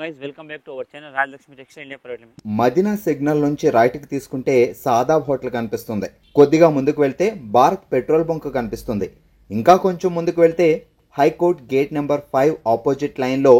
guys, welcome back to our channel Rajlakshmi Textile India Private Limited. Madina signal నుంచి right కి తీసుకుంటే Shadab hotel కనిపిస్తుంది. కొద్దిగా ముందుకు వెళ్తే భారత్ పెట్రోల్ బంక్ కనిపిస్తుంది. ఇంకా కొంచెం ముందుకు వెళ్తే high court gate number 5 opposite line లో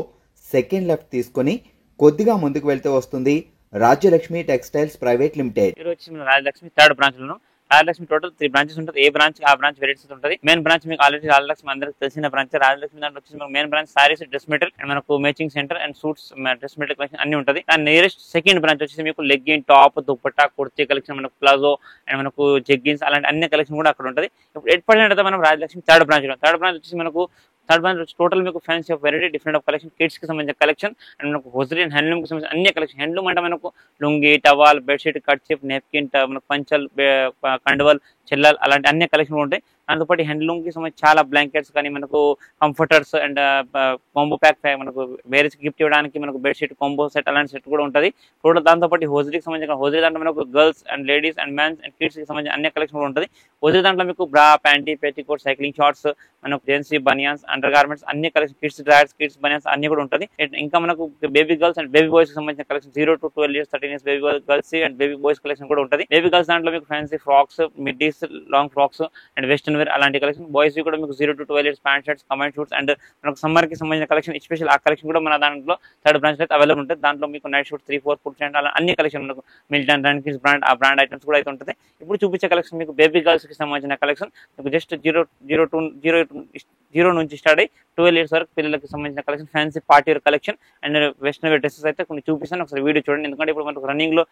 సెకండ్ లెఫ్ట్ తీసుకొని కొద్దిగా ముందుకు వెళ్తే వస్తుంది రాజ్యలక్ష్మి టెక్స్టైల్స్ ప్రైవేట్ లిమిటెడ్. ఈ రోజు మనం రాజలక్ష్మి థర్డ్ బ్రాంచ్ లో రాజలక్ష్మి టోటల్ 3 బ్రాంచెస్ ఉంటుంది. ఏ బ్రాంచ్ ఆ బ్రాంచ్ వెరైటీస్ ఉంటుంది. మెయిన్ బ్రాంచ్ మీకు ఆల్రెడీ రాజలక్ష్మి అందరికి తెలిసిన బ్రాంచ్. రాజలక్ష్మి దాంట్లో వచ్చేసి మనకు main branch sarees, dress material and మనకు matching centre and suits, dress material collection అన్ని ఉంటుంది. అండ్ నియరెస్ట్ సెకండ్ బ్రాంచ్ వచ్చేసి మీకు legging, top, dupatta, kurti collection, మనకు ప్లాజో అండ్ మనకు జెగ్గిన్స్ అలాంటి అన్ని కలెక్షన్ కూడా అక్కడ ఉంటుంది. ఇప్పుడు 8% అయితే మనం రాజలక్ష్మి థర్డ్ బ్రాంచ్ వచ్చేసి మనకు థర్డ్ బ్రాంచ్ టోటల్ మీకు fancy of variety different of collection, kids కి సంబంధించిన కలెక్షన్ అండ్ మనకు హోజరీ అండ్ హ్యాండ్లూమ్ కి సంబంధించిన అన్ని కలెక్షన్. హ్యాండ్లూమ్ అంటే మనకు లుంగి, టవాల్, బెడ్షీట్, కట్చిప్, నెప్కిన్, మనకు పంచల్, కండవల్, చెల్లల్ అలాంటి అన్ని కలెక్షన్ ఉంటాయి. దాంతోపాటు హ్యాండ్లూమ్ కి సంబంధించి చాలా బ్లాంకెట్స్ కానీ మనకు కంఫర్టర్స్ అండ్ కాంబో ప్యాక్ మనకు వేరే గిఫ్ట్ ఇవ్వడానికి మనకు బెడ్షీట్ కాంబో సెట్ అలాంటి సెట్ కూడా ఉంటుంది. టోటల్ దాంతోపాటు హోజరీకి సంబంధించిన హోజరీ దాంట్లో మనకు girls and ladies and mens and kids కి సంబంధించిన అన్ని కలెక్షన్ కూడా ఉంటుంది. హోజరీ దాంట్లో మీకు bra, panty, petticoat, cycling shorts, మనకు జెన్సీ, బనియాన్స్, అండర్ గార్మెంట్స్ అన్ని collection, kids drawers, kids banians అన్ని కూడా ఉంటుంది. ఇంకా మనకు baby girls and baby boys కి సంబంధించిన collection 0 to 12 years 13 years baby girls and baby boys collection కూడా ఉంటుంది. బేబీ గర్ల్స్ దాంట్లో మీకు fancy frocks, middies, long frocks and western wear అలాంటి కలెక్షన్. బాయ్స్ కూడా మీకు 0 to 12 years pant shirts, command shoots and మనకు సమ్మర్ కి సంబంధించిన కలెక్షన్ స్పెషల్ ఆ కలెక్షన్ కూడా మన దాంట్లో థర్డ్ బ్రాంచ్ అయితే అవైలబుల్ ఉంటుంది. దాంట్లో మీకు నైట్ షూట్ 3-4 ఫుట్ ప్యాంట్ అలా అన్ని కలెక్షన్ మనకు మిల్టన్ అండ్ కిడ్స్ బ్రాండ్ ఆ బ్రాండ్ ఐటమ్స్ కూడా అయితే ఉంటుంది. ఇప్పుడు చూపించే కలెక్షన్ మీకు బేబీ గర్ల్స్ కి సంబంధించిన కలెక్షన్ మీకు జస్ట్ 0 నుంచి స్టార్ట్ అయ్యి 12 years వరకు పిల్లలకి సంబంధించిన collection, fancy party wear collection and western wear dresses అయితే కొన్ని చూపిస్తాను. ఒకసారి వీడియో చూడండి. ఎందుకంటే ఇప్పుడు మనకు రన్నింగ్ లో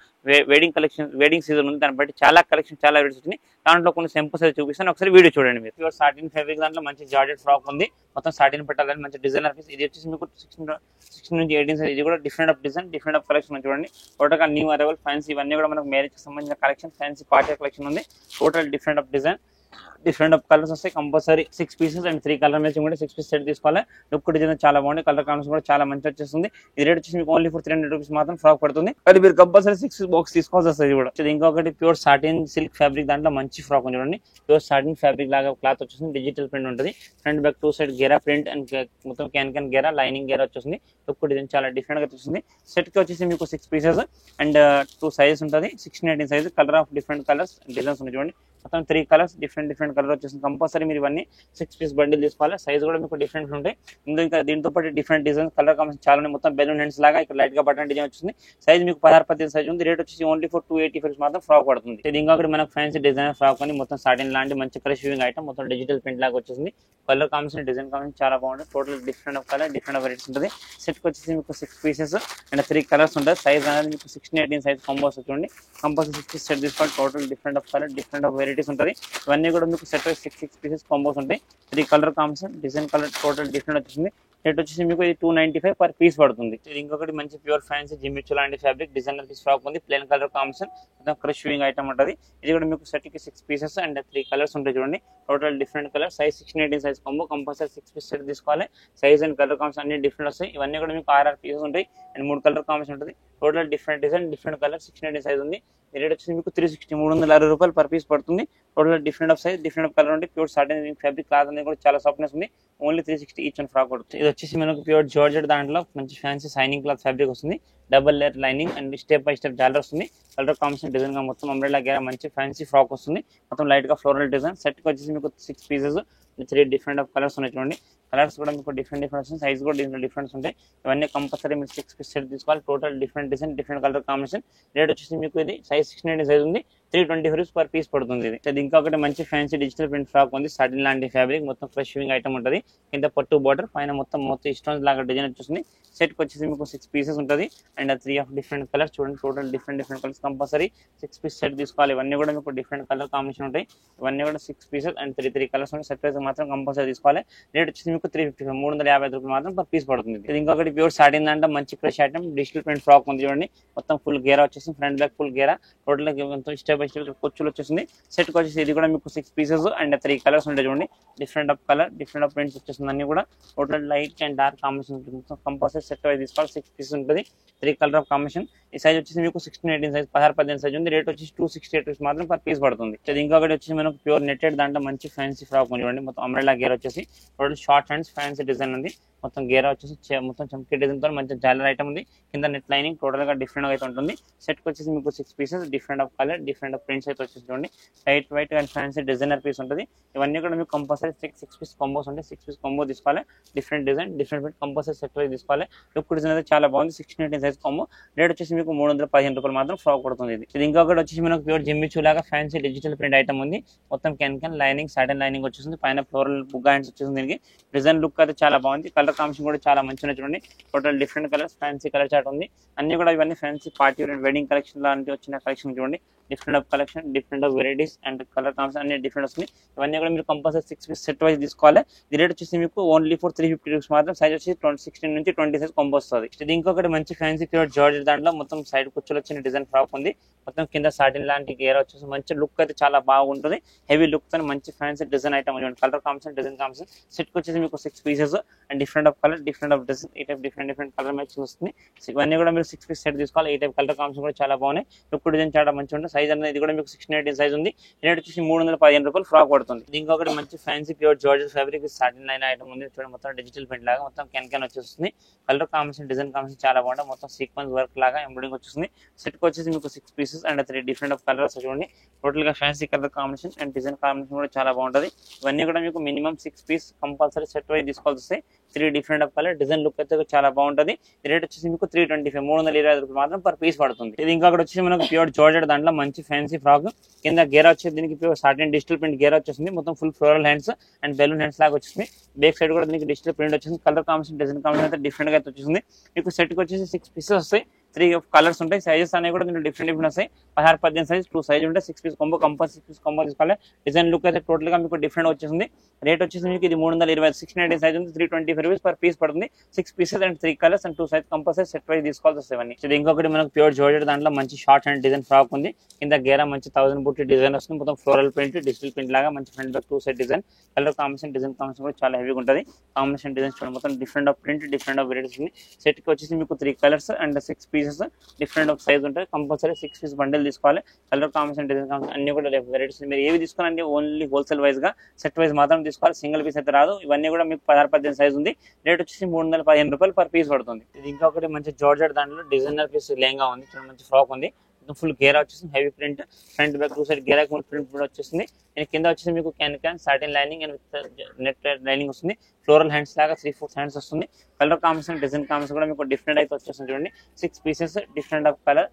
వెడ్డింగ్ సీజన్ ఉంది. దాన్ని బట్టి చాలా కలెక్షన్ చాలా వెరైటీస్ ఉన్నాయి. దాంట్లో కొన్ని సింపుల్స్ అయితే చూపిస్తాను. ఒకసారి వీడియో చూడండి. మీరు సాటిన్ ఫ్యాబ్రిక్ దాంట్లో మంచి జార్జెట్ ఫ్రాక్ ఉంది. మొత్తం సాటిన్ పెట్టాలని మంచి డిజైనర్ పీస్. ఇది వచ్చేసి మీకు 16 నుంచి 18 సైజ్. ఇది కూడా different of design, different of collection చూడండి. టోటల్ గా న్యూ అరైవల్ ఫ్యాన్సీ ఇవన్నీ కూడా మనకు మ్యారేజ్ కి సంబంధించిన కలెక్షన్, ఫ్యాన్సీ పార్టీ కలెక్షన్ ఉంది. Total different of design, different of colours వస్తాయి. Compulsory 6 pieces and 3 colour matching కూడా 6 pieces సెట్ తీసుకోవాలి. లుక్ డిజైన్ చాలా బాగుంది. కలర్ కాంబినేషన్ కూడా చాలా మంచి వచ్చేస్తుంది. ఇది రేట్ వచ్చేసి మీకు ఓన్లీ ఫర్ 300 rupees మాత్రం ఫ్రాక్ పడుతుంది. అది మీరు కంపల్సరీ 6 బాక్స్ తీసుకోవాల్సి వస్తుంది. కూడా ఇంకొకటి ప్యూర్ సాటిన్ సిల్క్ ఫ్యాబ్రిక్ దాంట్లో మంచి ఫ్రాక్ ఉంది చూడండి. ప్యూర్ సాటిన్ ఫ్యాబ్రిక్ లాగా క్లాత్ వచ్చేసింది. డిజిటల్ ప్రింట్ ఉంటుంది. ఫ్రంట్ బ్యాక్ 2 side గేరా ప్రింట్ అండ్ మొత్తం క్యాన్ గేరా, లైనింగ్ గేరా వచ్చేసింది. లుక్ డిజైన్ చాలా డిఫరెంట్ గా వచ్చేసింది. సెట్ కి వచ్చేసి మీకు 6 pieces అండ్ 2 sizes ఉంటుంది. 16-18 size. Colour of different colours designs ఉన్నాయి చూడండి. మొత్తం 3 కలర్స్ డిఫరెంట్ కలర్ వచ్చేసింది. కంపల్సరీ మీరు ఇవన్నీ 6 piece బండిల్ తీసుకోవాలి. సైజ్ కూడా మీకు డిఫరెంట్ ఉంటాయి. ఇంకా దీంతో పాటు డిఫరెంట్ డిజైన్, కలర్ కాంబినేషన్ చాలా ఉన్నాయి. మొత్తం బెలూన్ హ్యాండ్స్ లాగా ఇక్కడ లైట్ గా బటన్ డిజైన్ వచ్చింది. సైజ్ మీకు 16-18 సైజ్ ఉంది. రేట్ వచ్చేసి ఓన్లీ ఫర్ 285 మాత్రం ఫ్రాక్ పడుతుంది. ఇది ఇంకొకటి మనకు ఫ్యాన్సీ డిజైన్ ఫ్రాక్ అని మొత్తం సాటిన్ లాంటి మంచి కలర్ షూవింగ్ ఐటమ్, మొత్తం డిజిటల్ ప్రింట్ లాగా వచ్చేసింది. కలర్ కాంబినేషన్, డిజైన్ కాంబినేషన్ చాలా బాగుంటుంది. Total different of colour, different of varieties ఉంటుంది. సెట్ కి వచ్చేసి మీకు 6 pieces అండ్ 3 కలర్స్ ఉంటుంది. సైజ్ అనేది మీకు 16-18 సైజ్ కాంబోస్ చూడండి. కంపల్సరీ 6 pieces సెట్ తీసుకోవాలి. Total different of colour, different of varieties ఉంటుంది. ఇవన్నీ కూడా మీకు సెట్ 6 pieces కాంబోస్ ఉంటాయి. 3 colour combination, design colour total different వచ్చింది. రేట్ వచ్చేసి మీకు ఇది 295 per piece పడుతుంది. ఇది ఇంకొకటి మంచి ప్యూర్ ఫ్యాన్సీ జిమ్మిచు లాంటి ఫ్యాబ్రిక్ డిజైనర్ పీస్ ఫ్రాక్ ఉంది. ప్లెయిన్ కలర్ కాంబినేషన్, మొత్తం క్రష్ షూయింగ్ ఐటమ్ ఉంటుంది. ఇది కూడా మీకు సెట్ కి 6 pieces అండ్ 3 కలర్స్ ఉంటాయి చూడండి. Total different colour. Size 16-18 size combo. Compulsory 6 pieces set తీసుకోవాలి. సైజ్ అండ్ కలర్ కాంబినేషన్ అన్ని డిఫరెంట్ వస్తాయి. ఇవన్నీ కూడా మీకు 6 pieces ఉంటాయి అండ్ 3 కలర్ కాంబినేషన్ ఉంటుంది. Total different design, different colour, 16-18 size ఉంది. రేట్ వచ్చేసి మీకు 360 రూపాయలు పర్ పీస్ పడుతుంది. Total different of size, different of colour ఉంది. ప్యూర్ సాటిన్ ఫ్యాబ్రిక్ క్లాత్ అనేది కూడా చాలా సాఫ్ట్నెస్ ఉంది. ఓన్లీ 360 ఈచ్ అండ్ ఫ్రాక్ పడుతుంది. ఇది వచ్చేసి మనకు ప్యూర్ జార్జెట్ దాంట్లో మంచి ఫ్యాన్సీ షైనింగ్ క్లాత్ ఫ్యాబ్రిక్ వస్తుంది. Double layer lining and step by step జాలర్ వస్తుంది. కలర్ కాంబినేషన్ డిజైన్ గా మొత్తం అంబ్రెల్లా గేరా మంచి ఫ్యాన్సీ ఫ్రాక్ వస్తుంది. మొత్తం లైట్ గా ఫ్లోరల్ డిజైన్. సెట్ కి వచ్చేసి మీకు 6 pieces 3 డిఫరెంట్ ఆఫ్ కలర్స్ ఉన్నాయి చూడండి. కలర్స్ కూడా మీకు డిఫరెంట్ వస్తుంది. సైజ్ కూడా డిఫరెన్స్ ఉంటాయి. ఇవన్నీ కంపల్సరీ మీరు 6 pieces సెట్ తీసుకోవాలి. Total different design, different colour combination. Rate వచ్చేసి మీకు ఇది సైజ్ 16-18 సైజ్ ఉంది. 325 rupees per piece పడుతుంది. ఇది ఇంకొకటి మంచి ఫ్యాన్సీ డిజిటల్ ప్రింట్ ఫ్రాక్ ఉంది. సాటిన్ లాంటి ఫ్యాబ్రిక్, మొత్తం ఫ్రెష్ షూయింగ్ ఐటమ్ ఉంటుంది. కింద పట్టు బార్డర్, పైన మొత్తం స్టోన్స్ లాగా డిజైన్ వచ్చేసింది. సెట్ కి వచ్చేసి మీకు 6 pieces ఉంటుంది అండ్ 3 of డిఫరెంట్ కలర్స్ చూడండి. Total different colours. Compulsory 6 pieces set తీసుకోవాలి. ఇవన్నీ కూడా మీకు డిఫరెంట్ కలర్ కాంబినేషన్ ఉంటాయి. ఇవన్నీ కూడా 6 pieces అండ్ 3 కలర్స్ ఉంటాయి. సెట్ ప్రైస్ మాత్రం కంపల్సరీ తీసుకోవాలి. రేట్ వచ్చేసి మీకు 350 రూపాయలు మాత్రం పర్ పీస్ పడుతుంది. ఇది ఇంకొకటి ప్యూర్ సాటిన్ దాంట్లో మంచి crush item digital print frock ఉంది చూడండి. మొత్తం ఫుల్ గేరా వచ్చేసి, ఫ్రంట్ బ్యాక్ ఫుల్ గేరా. టోటల్ స్టెప్ బై స్టెప్ కొచ్చులు వచ్చేసింది. సెట్ కి వచ్చేసి ఇది కూడా మీకు 6 pieces అండ్ 3 కలర్స్ ఉంటాయి చూడండి. Different of colour, different of prints వచ్చేసింది. అన్ని కూడా total light and dark combination ఉంటుంది. కంపల్సరీ సెట్ వైజ్ తీసుకోవాలి. 6 pieces ఉంటుంది. 3 కలర్ ఆఫ్ కాంబినేషన్. ఈ సైజ్ వచ్చేసి మీకు 16-18 సైజ్ 16-18 సైజ్ ఉంది. రేట్ వచ్చేసి 268 రూపీస్ మాత్రం పర్ పీస్ పడుతుంది. ఇంకొకటి వచ్చేసి మనకు ప్యూర్ నెట్టెడ్ దాంట్లో మంచి ఫ్యాన్సీ ఫ్రాక్ చూడండి. మొత్తం అంబ్రెల్లా గేర్ వచ్చేసి total short hands fancy design ఉంది. మొత్తం గేర్ వచ్చేసి మొత్తం చంకీ డిజైన్ తో మంచి జాలర్ ఐటమ్ ఉంది. కింద నెట్ లైనింగ్ టోటల్ గా డిఫరెంట్ అయితే ఉంటుంది. సెట్ వచ్చేసి మీకు 6 pieces different of colour different of prints అయితే వచ్చేసి చూడండి. Light white and fancy designer piece ఉంటుంది. ఇవన్నీ కూడా మీకు కంపల్సరీ 6 పీస్ కాంబోస్ ఉంటాయి. 6 పీస్ కాంబో తీసుకోవాలి. Different design different print compulsory set wise తీసుకోవాలి. లుక్ డిజైన్ అయితే చాలా బాగుంది. 16-18 సైజ్ కాంబో. రేట్ వచ్చేసి మీకు 315 రూపాయలు మాత్రం ఫ్రాక్ పడుతుంది. ఇది ఇంకొకటి వచ్చేసి మనకు ప్యూర్ జిమ్మిచూ లాగా ఫ్యాన్సీ డిజిటల్ ప్రింట్ ఐటమ్ ఉంది. మొత్తం కెన్ లైనింగ్ సాటిన్ లైనింగ్ వచ్చేసింది. పైన ఫ్లోరల్ బుగ్గా హ్యాండ్స్ వచ్చేసింది. దీనికి డిజైన్ లుక్ అయితే చాలా బాగుంది. కలర్ కాంబినేషన్ కూడా చాలా మంచిగా చూడండి. Total different colours fancy colour chart ఉంది. అన్ని కూడా ఇవన్నీ ఫ్యాన్సీ పార్టీ వెడ్డింగ్ కలెక్షన్ లాంటి వచ్చిన కలెక్షన్ చూడండి. Different of collection different of varieties and colour combination అన్ని డిఫరెంట్ వస్తుంది. ఇవన్నీ కూడా మీరు కంపల్సరీ 6 పీస్ సెట్ వైజ్ తీసుకోవాలి. ఈ రేట్ వచ్చేసి మీకు ఓన్లీ ఫర్ 350 రూపీస్ మాత్రం. సైజ్ వచ్చి 16 నుంచి 20 సైజ్ కాంబో వస్తుంది. ఇది ఇంకొకటి మంచి ఫ్యాన్సీ ప్యూర్ జార్జెట్ దాంట్లో మొత్తం సైడ్ కుచ్చులు వచ్చిన డిజైన్ ఫ్రాక్ ఉంది. మొత్తం కింద సాటిన్ లాంటి గేర్ వచ్చేసి మంచి లుక్ అయితే చాలా బాగుంటుంది. హెవీ లుక్ తో మంచి fancy design item colour combination design combination set వచ్చేసి మీకు 6 pieces and different of colour different of design ఈ టైప్ డిఫరెంట్ కలర్ మ్యాచింగ్ వస్తుంది. ఇవన్నీ కూడా మీరు 6 పీస్ సెట్ తీసుకోవాలి. ఈ టైప్ కలర్ కాంబినేషన్ కూడా చాలా బాగున్నాయి. లుక్ డిజైన్ చాలా మంచిగా ఉంటుంది. సైజ్ అనేది ఇది కూడా మీకు 16-18 సైజ్ ఉంది. రేట్ వచ్చేసి 315 రూపాయలు ఫ్రాక్ పడుతుంది. ఇంకొకటి మంచి fancy pure georgette fabric satin line item ఉంది. చూడండి మొత్తం డిజిటల్ ప్రింట్ లాగా మొత్తం కెన్ వచ్చేస్తుంది. కలర్ కాంబినేషన్ డిజైన్ కాంబినేషన్ చాలా బాగుంటుంది. మొత్తం సీక్వెన్స్ వర్క్ లాగా ఎంబ్రాయిడింగ్ వచ్చేస్తుంది. సెట్ వచ్చేసి మీకు 6 pieces and 3 different of colours చూడండి. టోటల్ గా fancy colour combination and design combination కూడా చాలా బాగుంటుంది. ఇవన్నీ కూడా మీకు minimum 6 piece compulsory set wise తీసుకోవాల్సి వస్తాయి. 3 different of colour design look అయితే చాలా బాగుంటుంది. రేట్ వచ్చేసి మీకు 325 రూపాయలు మాత్రం పర్ పీస్ పడుతుంది. ఇది ఇంకొకటి వచ్చేసి మనకు ప్యూర్ జార్జెట్ దాంట్లో మంచి ఫ్యాన్సీ ఫ్రాక్ కింద గేర్ వచ్చేసి దీనికి pure satin digital print gear వచ్చేసింది. మొత్తం full floral hands and balloon hands లాగా వచ్చింది. బ్యాక్ సైడ్ కూడా దీనికి డిజిటల్ ప్రింట్ వచ్చింది. కలర్ కాంబినేషన్ డిజైన్ కాంబినేషన్ అయితే డిఫరెంట్ గా అయితే వచ్చేసింది. మీకు సెట్ కి వచ్చేసి 6 పీసెస్ వస్తాయి. 3 కలర్స్ ఉంటాయి. సైజెస్ అనేవి కూడా దీంట్లో డిఫరెంట్ వస్తాయి. 16-18 సైజ్ 2 సైజ్ ఉంటాయి. 6 piece combo compulsory 6 piece combo తీసుకోవాలి. డిజైన్ లుక్ అయితే టోటల్ గా మీకు డిఫరెంట్ వచ్చేసింది. రేట్ వచ్చేసి మీకు ఇది 320 16-18 సైజ్ ఉంది. 325 రూపీస్ పర్ పీస్ పడుతుంది. 6 pieces and 3 colours and 2 size compulsory set wise తీసుకోవాల్సి వస్తాయి. ఇది ఇంకొకటి మనకు ప్యూర్ జార్జెట్ దాంట్లో మంచి షార్ట్ హ్యాండ్ డిజైన్ ఫ్రాక్ ఉంది. కింద గేరా మంచి 1000 బుట్టి డిజైన్ వస్తుంది. మొత్తం ఫ్లోరల్ ప్రింట్ డిజిటల్ ప్రింట్ లాగా మంచి front back 2 side design colour combination design combination కూడా చాలా హెవీగా ఉంటుంది. కాంబినేషన్ డిజైన్ చూడండి మొత్తం different of print different of varieties ఉంది. సెట్ కి వచ్చేసి మీకు 3 colours and 6 pieces different of size ఉంటుంది. కంపల్సరీ 6 పీస్ బండిల్ తీసుకోవాలి. కలర్ కాంబినేషన్ డిజైన్ కాంబినేషన్ అన్ని కూడా వెరైటీస్ మీరు ఏవి తీసుకోవాలంటే ఓన్లీ హోల్సేల్ వైజ్ గా సెట్ వైజ్ మాత్రం తీసుకోవాలి. సింగిల్ పీస్ అయితే రాదు. ఇవన్నీ కూడా మీకు 16-18 సైజ్ ఉంది. రేట్ వచ్చేసి 315 రూపాయలు పర్ పీస్ పడుతుంది. ఇది ఇంకొకటి మంచి జార్జెట్ దాంట్లో డిజైనర్ పీస్ లెహంగా ఉంది. మంచి ఫ్రాక్ ఉంది. ఫుల్ గేరా వచ్చేసింది. Heavy print front back 2 side గేరా ప్రింట్ కూడా వచ్చేసింది. కింద వచ్చేసి మీకు క్యాన్ satin lining and net lining వస్తుంది. ఫ్లోరల్ హ్యాండ్స్ లాగా 3-4 హ్యాండ్స్ వస్తుంది. కలర్ కాంబినేషన్ డిజైన్ కాంబినేషన్ కూడా మీకు డిఫరెంట్ అయితే వచ్చేస్తుంది. చూడండి 6 pieces different of colour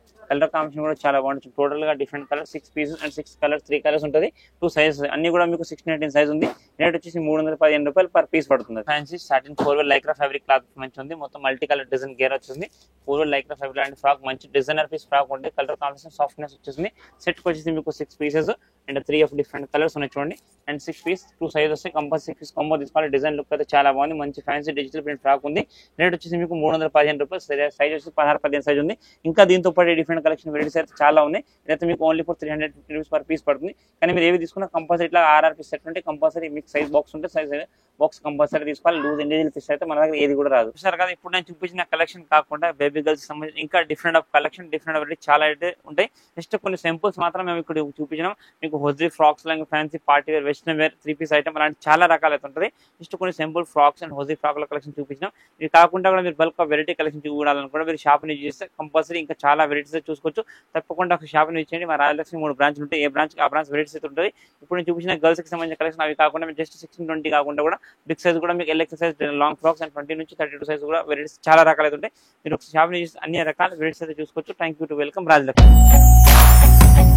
combination కూడా చాలా బాగుంటుంది. టోటల్ గా different colour 6 pieces and 6 colours 3 colours ఉంటుంది. 2 సైజెస్ అన్ని కూడా మీకు 16-18 సైజ్ ఉంది. రేట్ వచ్చేసి 315 రూపాయలు పర్ పీస్ పడుతుంది. Fancy satin 4 Lycra fabric cloth మంచి ఉంది. మొత్తం మల్టీ కలర్ డిజైన్ గేర్ వచ్చింది. 4 లైక్రా ఫ్యాబ్రిక్ లాంటి ఫ్రాక్ మంచి డిజైనర్ పీస్ ఫ్రాక్ ఉంటుంది. కలర్ కాంబినేషన్ సాఫ్ట్నెస్ వచ్చేసింది. సెట్ వచ్చేసి మీకు 6 pieces and 3 of different colours ఉన్నాయి చూడండి. అండ్ 6 పీస్ 2 సైజ్ వస్తాయి. కంపల్సరీ 6 పీస్ కాంబో తీసుకోవాలి. డిజైన్ లుక్ అయితే చాలా బాగుంది. మంచి ఫ్యాన్సీ డిజిటల్ ప్రింట్ ఫ్రాక్ ఉంది. రేట్ వచ్చేసి మీకు 315 రూపాయలు. సైజ్ వచ్చి 16-18 సైజ్ ఉంది. ఇంకా దీంతో పాటు డిఫరెంట్ కలెక్షన్ వెరైటీస్ అయితే చాలా ఉన్నాయి. ఇదైతే మీకు only for 350 rupees per piece పడుతుంది. కానీ మీరు ఏవి తీసుకున్నా కంపల్సరీ ఇట్లా 6 పీస్ సెట్ ఉంటే కంపల్సరీ మీకు సైజ్ బాక్స్ ఉంటే సైజ్ బాక్స్ కంపల్సరీ తీసుకోవాలి. లూజ్ ఇండివిజువల్ పీస్ అయితే మన దగ్గర ఏది కూడా రాదు. చూసారు కదా ఇప్పుడు నేను చూపించిన కలెక్షన్ కాకుండా బేబీ గర్ల్స్ సంబంధించి ఇంకా different of collection different variety చాలా అయితే ఉంటాయి. జస్ట్ కొన్ని సింపుల్స్ మాత్రం మేము ఇక్కడ చూపించినాం. మీకు హోజీ ఫ్రాక్స్ లాగా fancy party wear western wear 3 piece item అలాంటి చాలా రకాలు అయితే ఉంటుంది. జస్ట్ కొన్ని సింపుల్ ఫ్రాక్స్ అండ్ హోజీ ఫ్రాక్ల కలెక్షన్ చూపించినాం. ఇది కాకుండా కూడా మీరు బల్క్ వెరైటీ కలెక్షన్ చూడాలనుకుంటే మీరు షాప్ ని చేస్తే కంపల్సరీ ఇంకా చాలా వెరైటీస్ చూసుకోవచ్చు. తప్పకుండా ఒక షాప్ ని చేయండి. మా రాజలక్ష్మి 3 బ్రాంచ్లు ఉంటాయి. ఏ బ్రాంచ్ ఆ బ్రాంచ్ వెరైటీస్ అయితే ఉంటుంది. ఇప్పుడు నేను చూపించిన గర్ల్స్ కి సంబంధించిన కలెక్షన్ అవి కాకుండా జస్ట్ 16-20 కాకుండా కూడా బిగ్ సైజ్ కూడా మీకు LX size long frocks and 20 నుంచి 32 సైజ్ కూడా వెరైటీస్ చాలా రకాలు అయితే ఉంటాయి. మీరు ఒక షాప్ ని అన్ని రకాల వెరైటీస్ అయితే చూసుకోవచ్చు. Thank you to welcome Rajalakshmi.